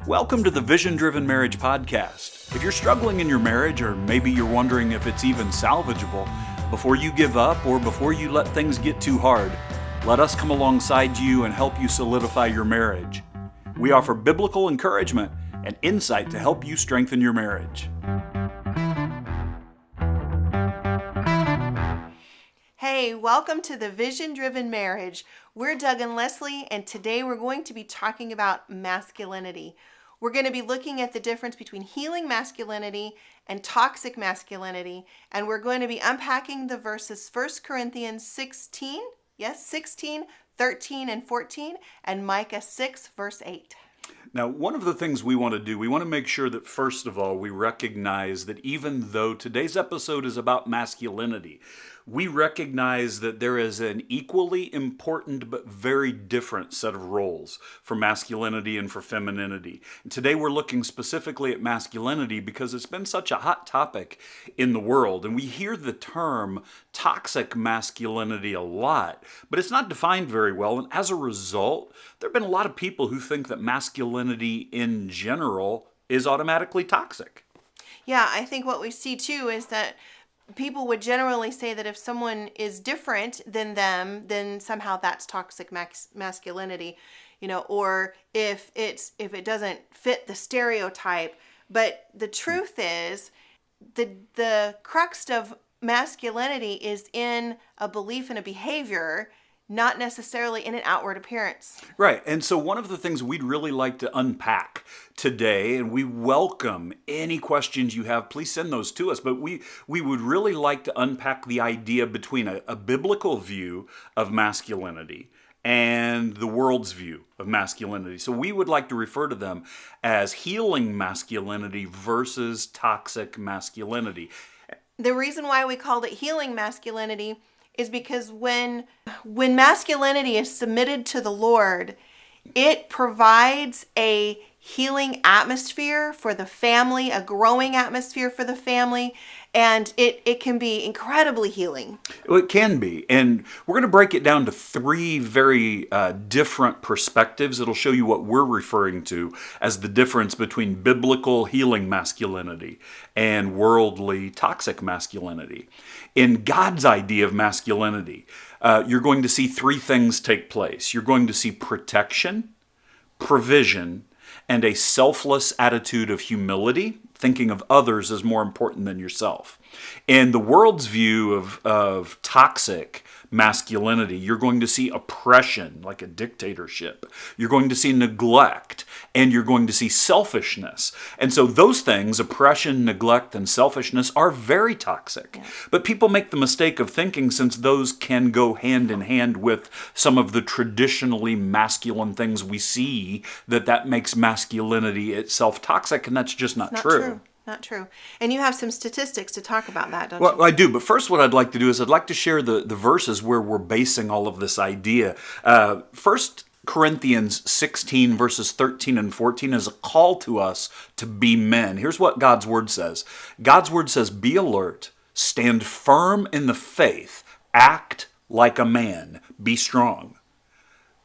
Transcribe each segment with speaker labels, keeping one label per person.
Speaker 1: Welcome to the Vision Driven Marriage Podcast. If you're struggling in your marriage, or maybe you're wondering if it's even salvageable, before you give up or before you let things get too hard, let us come alongside you and help you solidify your marriage. We offer biblical encouragement and insight to help you strengthen your marriage.
Speaker 2: Hey, welcome to the Vision Driven Marriage. We're Doug and Leslie, and today we're going to be talking about masculinity. We're going to be looking at the difference between healing masculinity and toxic masculinity, and we're going to be unpacking the verses 1 Corinthians 16, 13, and 14, and Micah 6, verse 8.
Speaker 1: Now, one of the things we want to do, we want to make sure that first of all, we recognize that even though today's episode is about masculinity, we recognize that there is an equally important but very different set of roles for masculinity and for femininity. And today we're looking specifically at masculinity because it's been such a hot topic in the world. And we hear the term toxic masculinity a lot, but it's not defined very well. And as a result, there have been a lot of people who think that masculinity in general is automatically toxic.
Speaker 2: Yeah, I think what we see too is that people would generally say that if someone is different than them, then somehow that's toxic masculinity, or if it doesn't fit the stereotype. But the truth is, the crux of masculinity is in a belief and a behavior, not necessarily in an outward appearance.
Speaker 1: Right. And so one of the things we'd really like to unpack today, and we welcome any questions you have, please send those to us. But we would really like to unpack the idea between a biblical view of masculinity and the world's view of masculinity. So we would like to refer to them as healing masculinity versus toxic masculinity.
Speaker 2: The reason why we called it healing masculinity is because when masculinity is submitted to the Lord, it provides a healing atmosphere for the family, a growing atmosphere for the family, and it can be incredibly healing.
Speaker 1: Well, it can be, and we're going to break it down to three very different perspectives. It'll show you what we're referring to as the difference between biblical healing masculinity and worldly toxic masculinity. In God's idea of masculinity, you're going to see three things take place. You're going to see protection, provision, and a selfless attitude of humility, thinking of others as more important than yourself. In the world's view of toxic masculinity, you're going to see oppression, like a dictatorship. You're going to see neglect, and you're going to see selfishness. And so those things, oppression, neglect, and selfishness, are very toxic. Yeah. But people make the mistake of thinking, since those can go hand in hand with some of the traditionally masculine things we see, that makes masculinity itself toxic, and that's just not true.
Speaker 2: Not true. And you have some statistics to talk about that, don't you?
Speaker 1: Well, I do. But first, what I'd like to do is I'd like to share the verses where we're basing all of this idea. 1 Corinthians 16, verses 13 and 14 is a call to us to be men. Here's what God's word says. God's word says, "Be alert, stand firm in the faith, act like a man, be strong.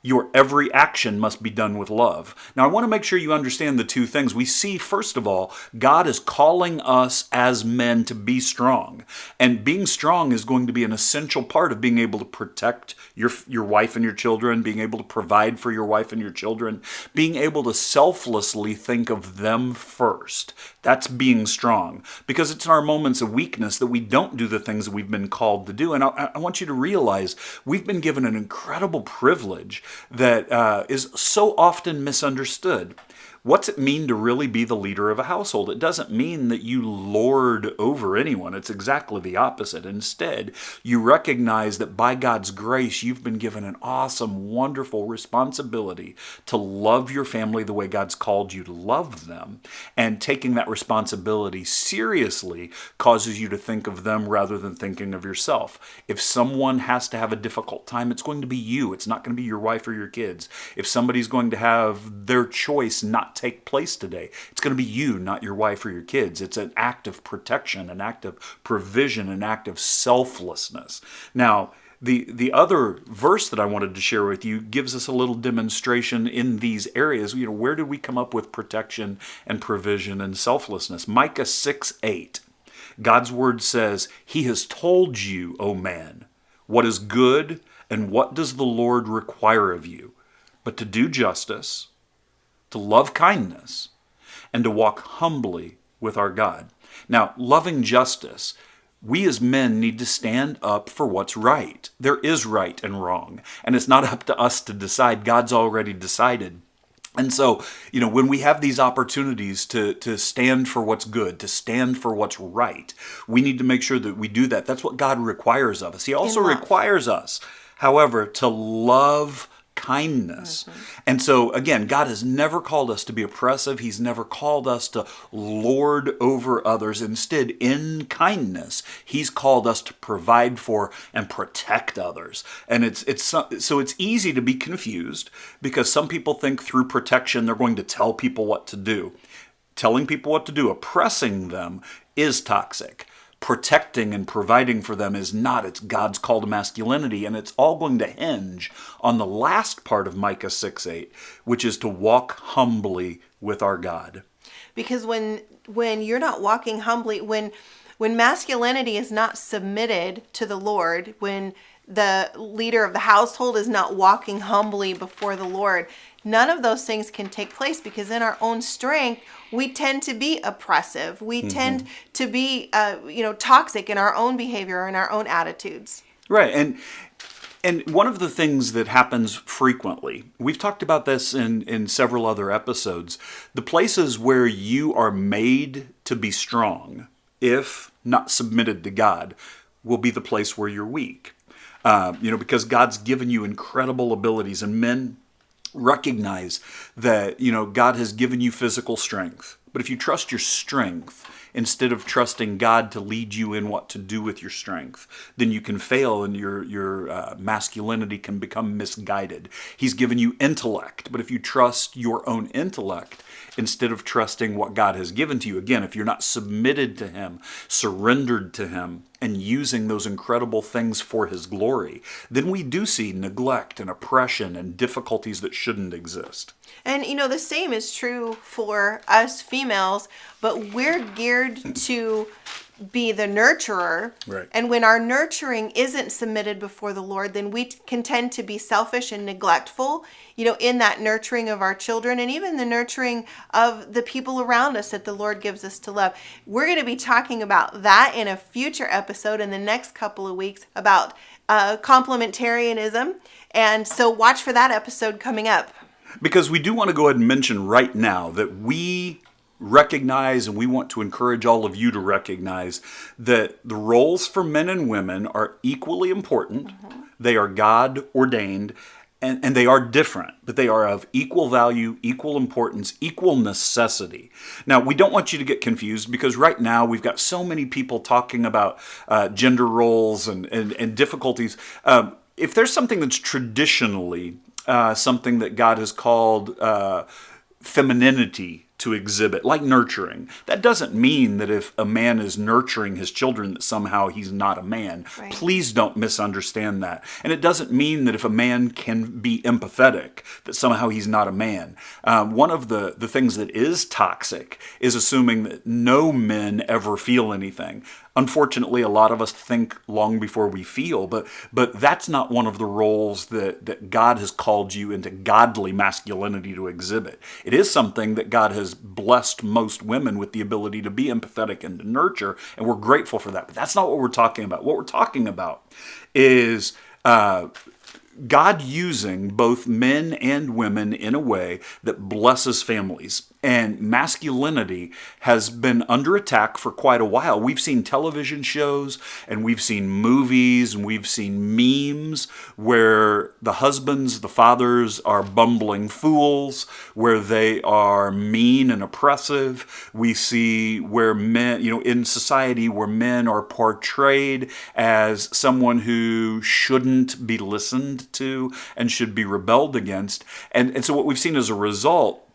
Speaker 1: Your every action must be done with love." Now, I want to make sure you understand the two things. We see, first of all, God is calling us as men to be strong. And being strong is going to be an essential part of being able to protect your wife and your children, being able to provide for your wife and your children, being able to selflessly think of them first. That's being strong. Because it's in our moments of weakness that we don't do the things that we've been called to do. And I want you to realize we've been given an incredible privilege that is so often misunderstood. What's it mean to really be the leader of a household? It doesn't mean that you lord over anyone. It's exactly the opposite. Instead, you recognize that by God's grace, you've been given an awesome, wonderful responsibility to love your family the way God's called you to love them. And taking that responsibility seriously causes you to think of them rather than thinking of yourself. If someone has to have a difficult time, it's going to be you. It's not going to be your wife or your kids. If somebody's going to have their choice not take place today, it's going to be you, not your wife or your kids. It's an act of protection, an act of provision, an act of selflessness. Now, The other verse that I wanted to share with you gives us a little demonstration in these areas. Where did we come up with protection and provision and selflessness? Micah 6:8. God's word says, "He has told you, O man, what is good and what does the Lord require of you, but to do justice, to love kindness, and to walk humbly with our God." Now, loving justice, we as men need to stand up for what's right. There is right and wrong, and it's not up to us to decide. God's already decided. And so, when we have these opportunities to stand for what's good, to stand for what's right, we need to make sure that we do that. That's what God requires of us. He also requires us, however, to love kindness. And so, again, God has never called us to be oppressive. He's never called us to lord over others. Instead, in kindness, He's called us to provide for and protect others. And it's easy to be confused because some people think through protection they're going to tell people what to do. Telling people what to do, oppressing them, is toxic. Protecting and providing for them is not. It's God's call to masculinity, and it's all going to hinge on the last part of Micah 6:8, which is to walk humbly with our God.
Speaker 2: Because when you're not walking humbly, when masculinity is not submitted to the Lord, when the leader of the household is not walking humbly before the Lord, none of those things can take place, because in our own strength, we tend to be oppressive. We tend to be, toxic in our own behavior and our own attitudes.
Speaker 1: Right. And one of the things that happens frequently, we've talked about this in several other episodes, the places where you are made to be strong, if not submitted to God, will be the place where you're weak. Because God's given you incredible abilities, and men recognize that, God has given you physical strength. But if you trust your strength instead of trusting God to lead you in what to do with your strength, then you can fail and your masculinity can become misguided. He's given you intellect, but if you trust your own intellect instead of trusting what God has given to you, again, if you're not submitted to Him, surrendered to Him, and using those incredible things for His glory, then we do see neglect and oppression and difficulties that shouldn't exist.
Speaker 2: And, the same is true for us females, but we're geared to be the nurturer.
Speaker 1: Right.
Speaker 2: And when our nurturing isn't submitted before the Lord, then we can tend to be selfish and neglectful, in that nurturing of our children and even the nurturing of the people around us that the Lord gives us to love. We're going to be talking about that in a future episode in the next couple of weeks about complementarianism. And so watch for that episode coming up.
Speaker 1: Because we do want to go ahead and mention right now that we recognize, and we want to encourage all of you to recognize, that the roles for men and women are equally important. They are God ordained, and they are different, but they are of equal value, equal importance, equal necessity. Now, we don't want you to get confused, because right now we've got so many people talking about gender roles and difficulties. If there's something that's traditionally something that God has called femininity to exhibit, like nurturing. That doesn't mean that if a man is nurturing his children that somehow he's not a man.
Speaker 2: Right.
Speaker 1: Please don't misunderstand that. And it doesn't mean that if a man can be empathetic that somehow he's not a man. One of the things that is toxic is assuming that no men ever feel anything. Unfortunately, a lot of us think long before we feel, but that's not one of the roles that God has called you into godly masculinity to exhibit. It is something that God has blessed most women with, the ability to be empathetic and to nurture, and we're grateful for that. But that's not what we're talking about. What we're talking about is God using both men and women in a way that blesses families. And masculinity has been under attack for quite a while. We've seen television shows and we've seen movies and we've seen memes where the husbands, the fathers are bumbling fools, where they are mean and oppressive. We see where men, in society where men are portrayed as someone who shouldn't be listened to and should be rebelled against. And so what we've seen as a result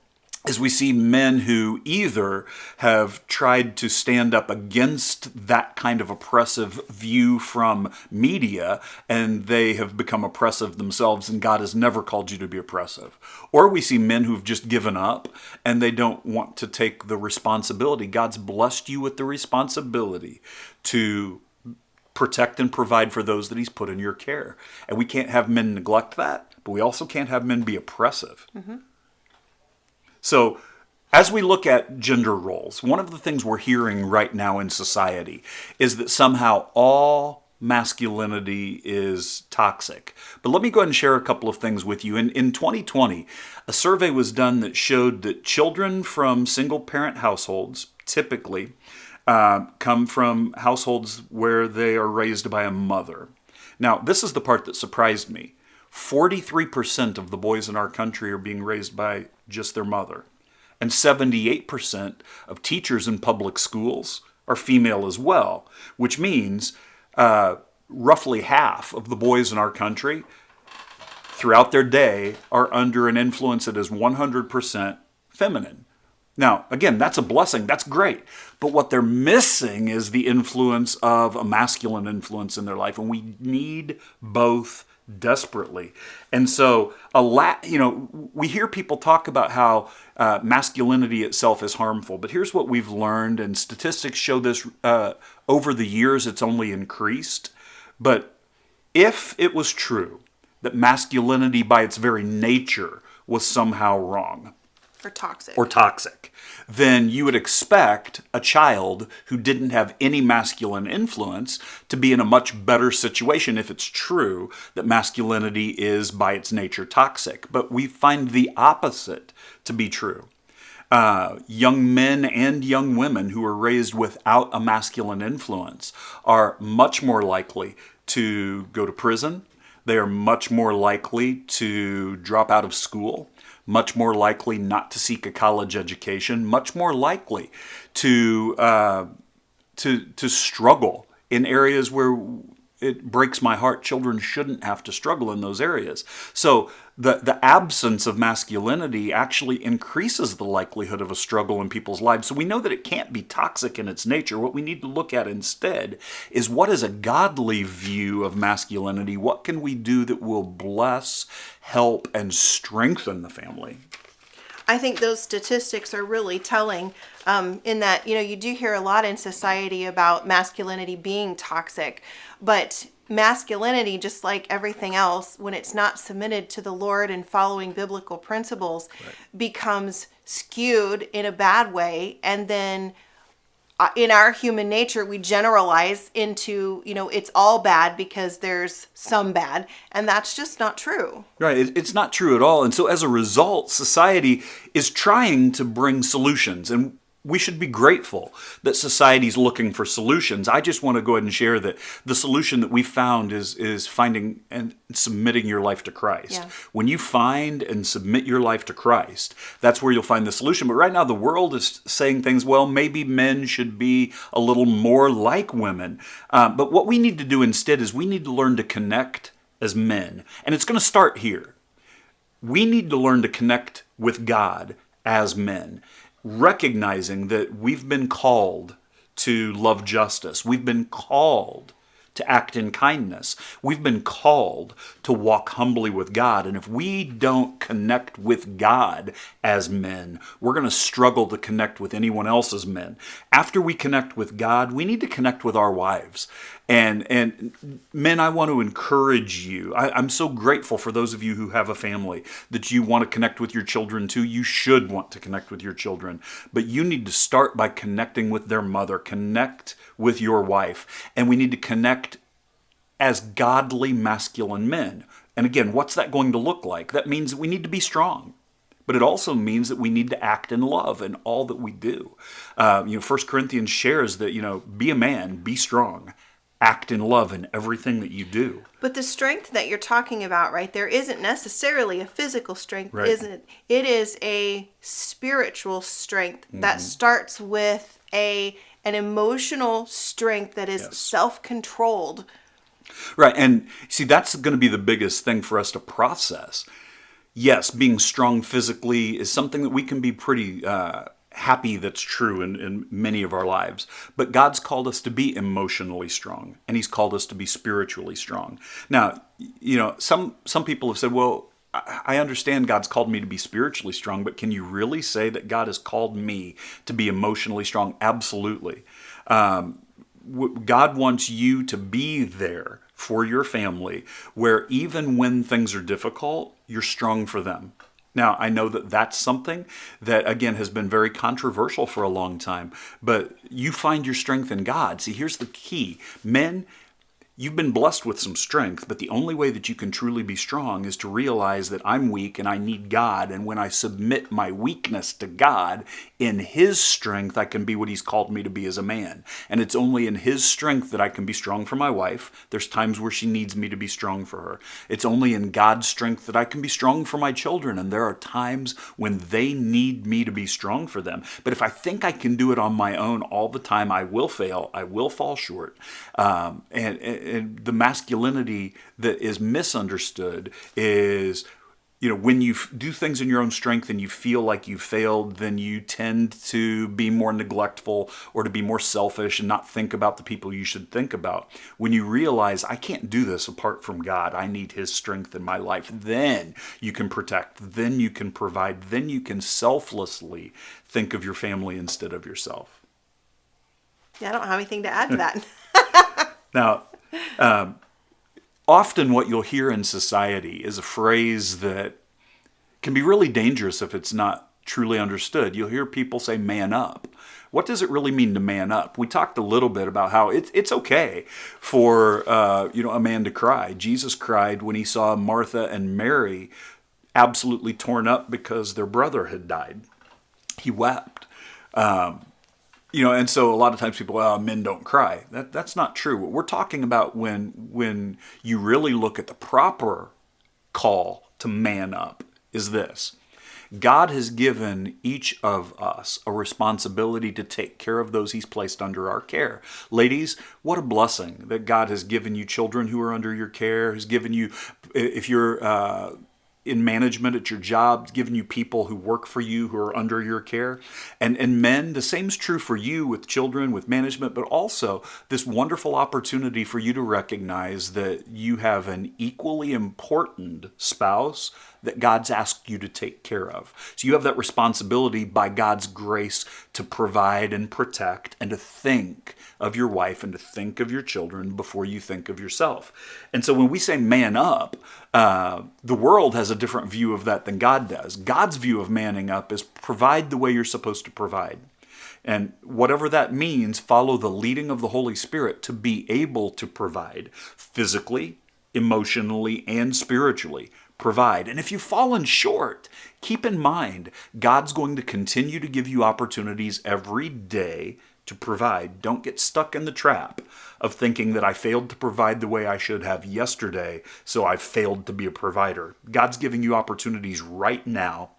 Speaker 1: is we see men who either have tried to stand up against that kind of oppressive view from media, and they have become oppressive themselves, and God has never called you to be oppressive. Or we see men who've just given up, and they don't want to take the responsibility. God's blessed you with the responsibility to protect and provide for those that he's put in your care. And we can't have men neglect that, but we also can't have men be oppressive. Mm-hmm. So as we look at gender roles, one of the things we're hearing right now in society is that somehow all masculinity is toxic. But let me go ahead and share a couple of things with you. In 2020, a survey was done that showed that children from single-parent households typically come from households where they are raised by a mother. Now, this is the part that surprised me. 43% of the boys in our country are being raised by just their mother. And 78% of teachers in public schools are female as well, which means roughly half of the boys in our country throughout their day are under an influence that is 100% feminine. Now, again, that's a blessing. That's great. But what they're missing is the influence of a masculine influence in their life. And we need both desperately. And so, we hear people talk about how masculinity itself is harmful. But here's what we've learned, and statistics show this over the years, it's only increased. But if it was true that masculinity by its very nature was somehow wrong, or toxic, then you would expect a child who didn't have any masculine influence to be in a much better situation if it's true that masculinity is by its nature toxic. But we find the opposite to be true. Young men and young women who are raised without a masculine influence are much more likely to go to prison. They are much more likely to drop out of school, much more likely not to seek a college education, much more likely to struggle in areas where it breaks my heart. Children shouldn't have to struggle in those areas. So the absence of masculinity actually increases the likelihood of a struggle in people's lives. So we know that it can't be toxic in its nature. What we need to look at instead is, what is a godly view of masculinity? What can we do that will bless, help, and strengthen the family?
Speaker 2: I think those statistics are really telling in that, you do hear a lot in society about masculinity being toxic, but masculinity, just like everything else, when it's not submitted to the Lord and following biblical principles, becomes skewed in a bad way. And then in our human nature, we generalize into, it's all bad because there's some bad. And that's just not true.
Speaker 1: Right. It's not true at all. And so as a result, society is trying to bring solutions. And we should be grateful that society's looking for solutions. I just want to go ahead and share that the solution that we found is finding and submitting your life to Christ.
Speaker 2: Yeah.
Speaker 1: When you find and submit your life to Christ, that's where you'll find the solution. But right now the world is saying things, well, maybe men should be a little more like women. But what we need to do instead is we need to learn to connect as men. And it's going to start here. We need to learn to connect with God as men, recognizing that we've been called to love justice. We've been called to act in kindness. We've been called to walk humbly with God. And if we don't connect with God as men, we're going to struggle to connect with anyone else as men. After we connect with God, we need to connect with our wives. And men, I want to encourage you. I'm so grateful for those of you who have a family that you want to connect with your children too. You should want to connect with your children. But you need to start by connecting with their mother. Connect with your wife. And we need to connect as godly masculine men. And again, what's that going to look like? That means we need to be strong. But it also means that we need to act in love in all that we do. 1 Corinthians shares that, be a man, be strong. Act in love in everything that you do.
Speaker 2: But the strength that you're talking about right there isn't necessarily a physical strength,
Speaker 1: right.
Speaker 2: Isn't it? It is a spiritual strength that starts with an emotional strength that is self-controlled.
Speaker 1: Right, and see, that's going to be the biggest thing for us to process. yes, being strong physically is something that we can be pretty happy that's true in many of our lives. But God's called us to be emotionally strong, and He's called us to be spiritually strong. Now, some people have said, well, I understand God's called me to be spiritually strong, but can you really say that God has called me to be emotionally strong? Absolutely. God wants you to be there for your family, where even when things are difficult, you're strong for them. Now, I know that that's something that, again, has been very controversial for a long time, but you find your strength in God. See, here's the key. Men, you've been blessed with some strength, but the only way that you can truly be strong is to realize that I'm weak and I need God. And when I submit my weakness to God, in His strength, I can be what He's called me to be as a man. And it's only in His strength that I can be strong for my wife. There's times where she needs me to be strong for her. It's only in God's strength that I can be strong for my children. And there are times when they need me to be strong for them. But if I think I can do it on my own all the time, I will fail. I will fall short. And the masculinity that is misunderstood is, when you do things in your own strength and you feel like you failed, then you tend to be more neglectful or to be more selfish and not think about the people you should think about. When you realize, I can't do this apart from God, I need His strength in my life, then you can protect, then you can provide, then you can selflessly think of your family instead of yourself.
Speaker 2: Yeah, I don't have anything to add to that.
Speaker 1: Now, often what you'll hear in society is a phrase that can be really dangerous if it's not truly understood. You'll hear people say, man up. What does it really mean to man up? We talked a little bit about how it's okay for a man to cry. Jesus cried when He saw Martha and Mary absolutely torn up because their brother had died. He wept. And so a lot of times people, men don't cry. That's not true. What we're talking about when you really look at the proper call to man up is this. God has given each of us a responsibility to take care of those He's placed under our care. Ladies, what a blessing that God has given you children who are under your care, has given you, if you're in management at your job, giving you people who work for you who are under your care. And men, the same is true for you with children, with management, but also this wonderful opportunity for you to recognize that you have an equally important spouse that God's asked you to take care of. So you have that responsibility by God's grace to provide and protect and to think of your wife and to think of your children before you think of yourself. And so when we say man up, the world has a different view of that than God does. God's view of manning up is provide the way you're supposed to provide. And whatever that means, follow the leading of the Holy Spirit to be able to provide physically, emotionally, and spiritually. Provide. And if you've fallen short, keep in mind, God's going to continue to give you opportunities every day to provide. Don't get stuck in the trap of thinking that I failed to provide the way I should have yesterday, so I've failed to be a provider. God's giving you opportunities right now.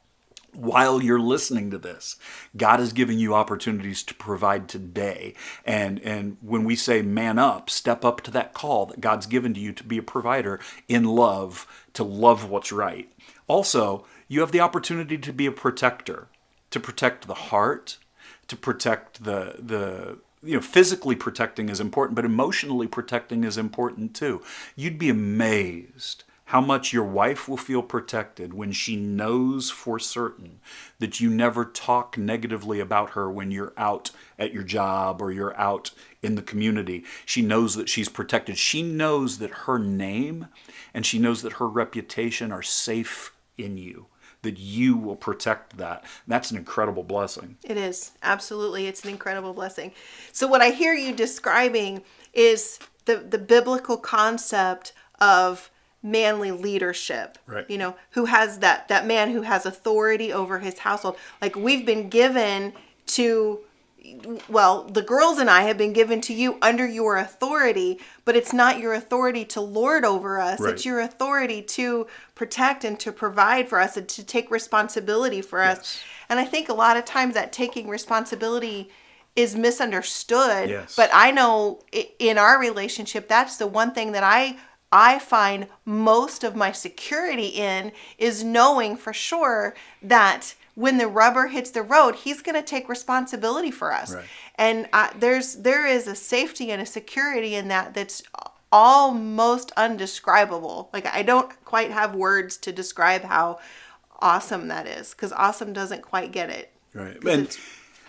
Speaker 1: While you're listening to this, God is giving you opportunities to provide today. And when we say man up, step up to that call that God's given to you to be a provider in love, to love what's right. Also, you have the opportunity to be a protector, to protect the heart, to protect the physically protecting is important, but emotionally protecting is important too. You'd be amazed how much your wife will feel protected when she knows for certain that you never talk negatively about her when you're out at your job or you're out in the community. She knows that she's protected. She knows that her name and she knows that her reputation are safe in you, that you will protect that. That's an incredible blessing.
Speaker 2: It is. Absolutely. It's an incredible blessing. So what I hear you describing is the biblical concept of manly leadership,
Speaker 1: right?
Speaker 2: Who has that man who has authority over his household. Like we've been given to, the girls and I have been given to you under your authority, but it's not your authority to lord over us. Right. It's your authority to protect and to provide for us and to take responsibility for us.
Speaker 1: Yes.
Speaker 2: And I think a lot of times that taking responsibility is misunderstood.
Speaker 1: Yes.
Speaker 2: But I know in our relationship, that's the one thing that I I find most of my security in is knowing for sure that when the rubber hits the road, he's going to take responsibility for us.
Speaker 1: Right.
Speaker 2: And there is a safety and a security in that that's almost undescribable. Like, I don't quite have words to describe how awesome that is, because awesome doesn't quite get it.
Speaker 1: Right.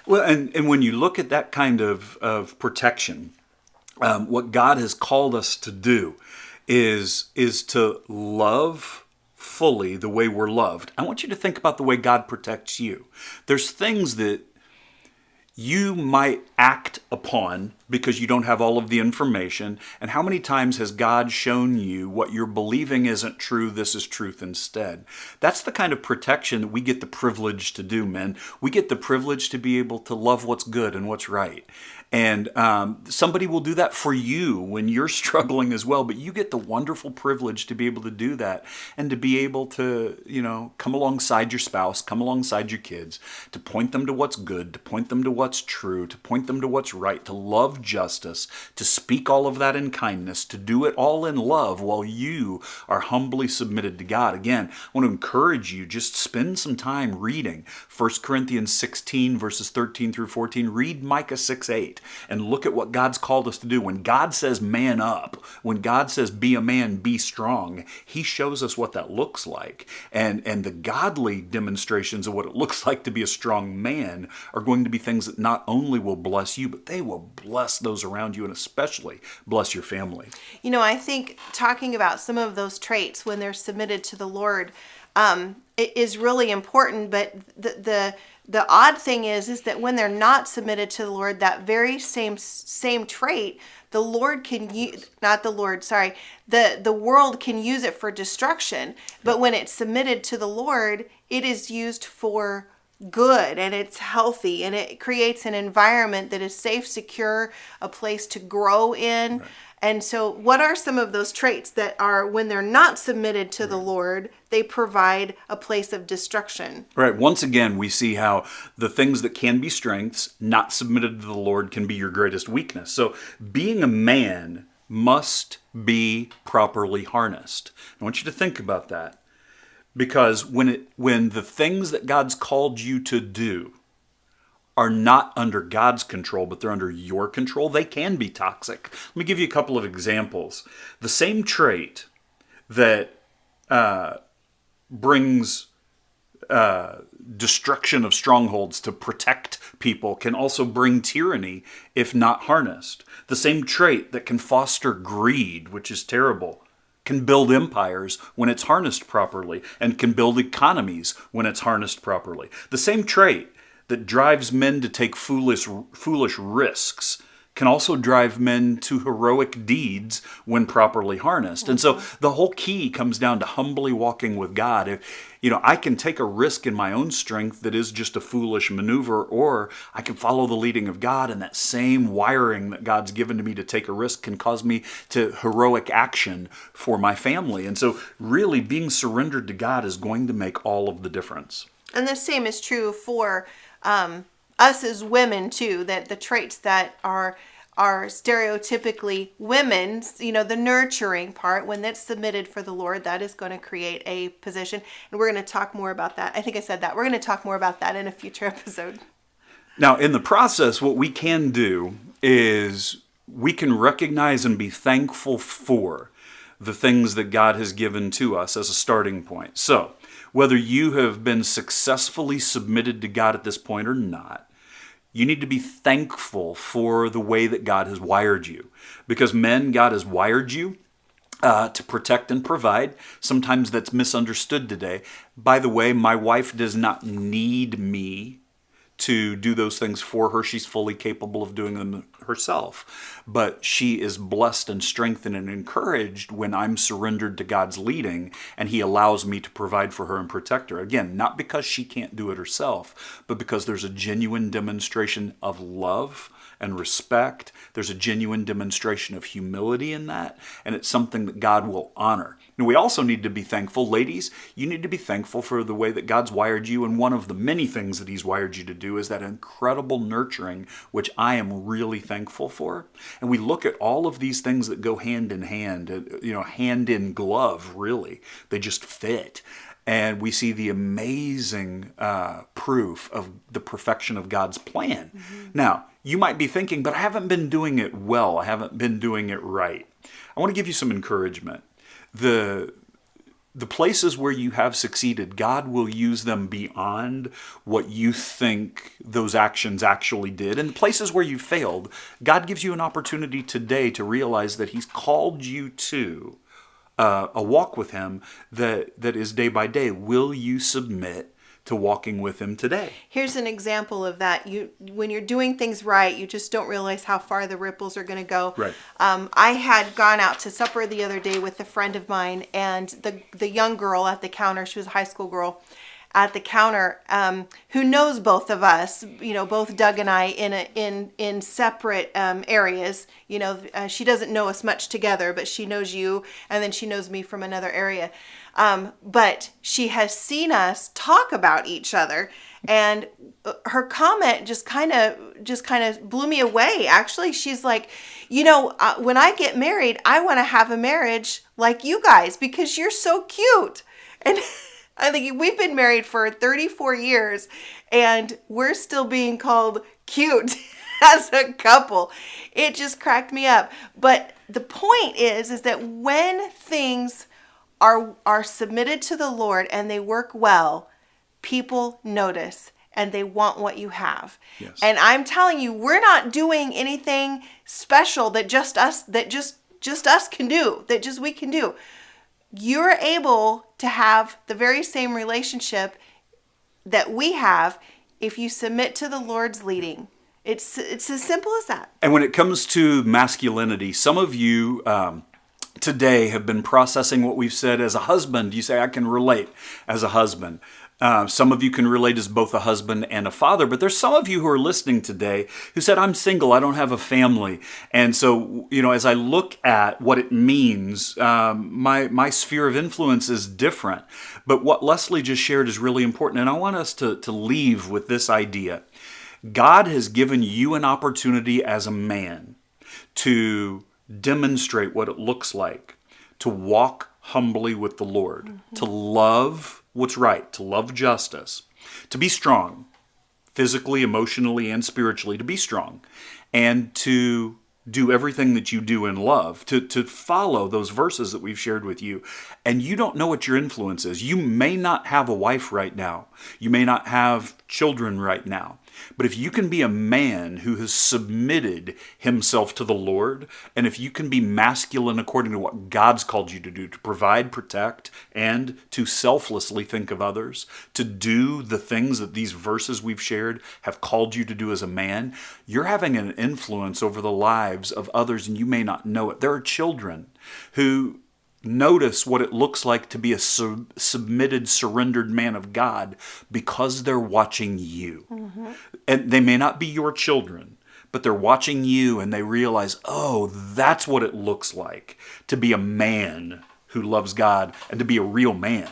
Speaker 1: And when you look at that kind of protection, what God has called us to do is to love fully the way we're loved. I want you to think about the way God protects you. There's things that you might act upon because you don't have all of the information. And how many times has God shown you what you're believing isn't true, this is truth instead? That's the kind of protection that we get the privilege to do, men. We get the privilege to be able to love what's good and what's right. And somebody will do that for you when you're struggling as well. But you get the wonderful privilege to be able to do that and to be able to, come alongside your spouse, come alongside your kids, to point them to what's good, to point them to what's true, to point them to what's right, to love justice, to speak all of that in kindness, to do it all in love while you are humbly submitted to God. Again, I want to encourage you, just spend some time reading 1 Corinthians 16, verses 13 through 14. Read Micah 6:8. And look at what God's called us to do. When God says man up, when God says be a man, be strong, he shows us what that looks like. And the godly demonstrations of what it looks like to be a strong man are going to be things that not only will bless you, but they will bless those around you and especially bless your family.
Speaker 2: I think talking about some of those traits when they're submitted to the Lord it is really important, but the odd thing is that when they're not submitted to the Lord, that very same trait, the Lord can use, not the Lord, sorry, the world can use it for destruction. But when it's submitted to the Lord, it is used for good, and it's healthy, and it creates an environment that is safe, secure, a place to grow in. Right. And so what are some of those traits that are, when they're not submitted to the Lord, they provide a place of destruction?
Speaker 1: Right. Once again, we see how the things that can be strengths, not submitted to the Lord, can be your greatest weakness. So being a man must be properly harnessed. I want you to think about that. Because when the things that God's called you to do are not under God's control, but they're under your control, they can be toxic. Let me give you a couple of examples. The same trait that brings destruction of strongholds to protect people can also bring tyranny if not harnessed. The same trait that can foster greed, which is terrible, can build empires when it's harnessed properly, and can build economies when it's harnessed properly. The same trait that drives men to take foolish risks can also drive men to heroic deeds when properly harnessed. And so the whole key comes down to humbly walking with God. If, I can take a risk in my own strength that is just a foolish maneuver, or I can follow the leading of God, and that same wiring that God's given to me to take a risk can cause me to heroic action for my family. And so really being surrendered to God is going to make all of the difference.
Speaker 2: And the same is true for us as women too, that the traits that are stereotypically women's, the nurturing part, when that's submitted for the Lord, that is going to create a position. And we're going to talk more about that. I think I said that. We're going to talk more about that in a future episode.
Speaker 1: Now, in the process, what we can do is we can recognize and be thankful for the things that God has given to us as a starting point. So, whether you have been successfully submitted to God at this point or not, you need to be thankful for the way that God has wired you. Because men, God has wired you to protect and provide. Sometimes that's misunderstood today. By the way, my wife does not need me to do those things for her. She's fully capable of doing them herself. But she is blessed and strengthened and encouraged when I'm surrendered to God's leading and He allows me to provide for her and protect her. Again, not because she can't do it herself, but because there's a genuine demonstration of love and respect. There's a genuine demonstration of humility in that, and it's something that God will honor. And we also need to be thankful. Ladies, you need to be thankful for the way that God's wired you, and one of the many things that He's wired you to do is that incredible nurturing, which I am really thankful for. And we look at all of these things that go hand in hand, hand in glove, really. They just fit. And we see the amazing proof of the perfection of God's plan. Mm-hmm. Now, you might be thinking, but I haven't been doing it well. I haven't been doing it right. I want to give you some encouragement. The places where you have succeeded, God will use them beyond what you think those actions actually did. And the places where you failed, God gives you an opportunity today to realize that He's called you to a walk with Him that is day by day. Will you submit to walking with Him today?
Speaker 2: Here's an example of that. When you're doing things right, you just don't realize how far the ripples are going to go.
Speaker 1: Right.
Speaker 2: I had gone out to supper the other day with a friend of mine, and the young girl at the counter, she was a high school girl, at the counter, who knows both of us, both Doug and I in separate areas. She doesn't know us much together, but she knows you, and then she knows me from another area. But she has seen us talk about each other, and her comment just kind of blew me away. Actually, she's like, when I get married, I want to have a marriage like you guys because you're so cute. And I think we've been married for 34 years and we're still being called cute as a couple. It just cracked me up. But the point is that when things are submitted to the Lord and they work well, people notice and they want what you have.
Speaker 1: Yes.
Speaker 2: And I'm telling you, we're not doing anything special that just us can do, that just we can do. You're able to have the very same relationship that we have if you submit to the Lord's leading. It's as simple as that.
Speaker 1: And when it comes to masculinity, some of you today have been processing what we've said as a husband. You say, I can relate as a husband. Some of you can relate as both a husband and a father, but there's some of you who are listening today who said, I'm single, I don't have a family. And so, as I look at what it means, my sphere of influence is different. But what Leslie just shared is really important, and I want us to leave with this idea. God has given you an opportunity as a man to demonstrate what it looks like to walk humbly with the Lord, mm-hmm. to love what's right, to love justice, to be strong, physically, emotionally, and spiritually, to be strong, and to do everything that you do in love, to follow those verses that we've shared with you. And you don't know what your influence is. You may not have a wife right now. You may not have children right now. But if you can be a man who has submitted himself to the Lord, and if you can be masculine according to what God's called you to do, to provide, protect, and to selflessly think of others, to do the things that these verses we've shared have called you to do as a man, you're having an influence over the lives of others, and you may not know it. There are children who notice what it looks like to be a submitted, surrendered man of God because they're watching you. Mm-hmm. And they may not be your children, but they're watching you and they realize, oh, that's what it looks like to be a man who loves God and to be a real man.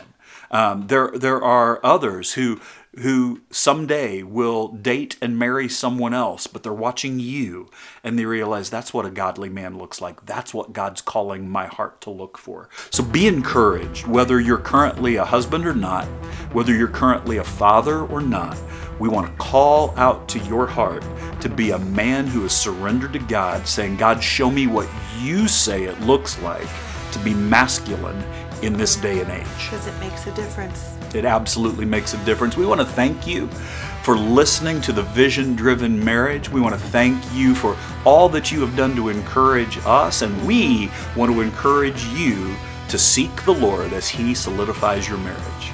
Speaker 1: There are others who someday will date and marry someone else, but they're watching you and they realize that's what a godly man looks like. That's what God's calling my heart to look for. So be encouraged, whether you're currently a husband or not, whether you're currently a father or not. We want to call out to your heart to be a man who is surrendered to God, saying, God, show me what you say it looks like to be masculine in this day and age.
Speaker 2: Because it makes a difference.
Speaker 1: It absolutely makes a difference. We want to thank you for listening to the Vision Driven Marriage. We want to thank you for all that you have done to encourage us, and we want to encourage you to seek the Lord as He solidifies your marriage.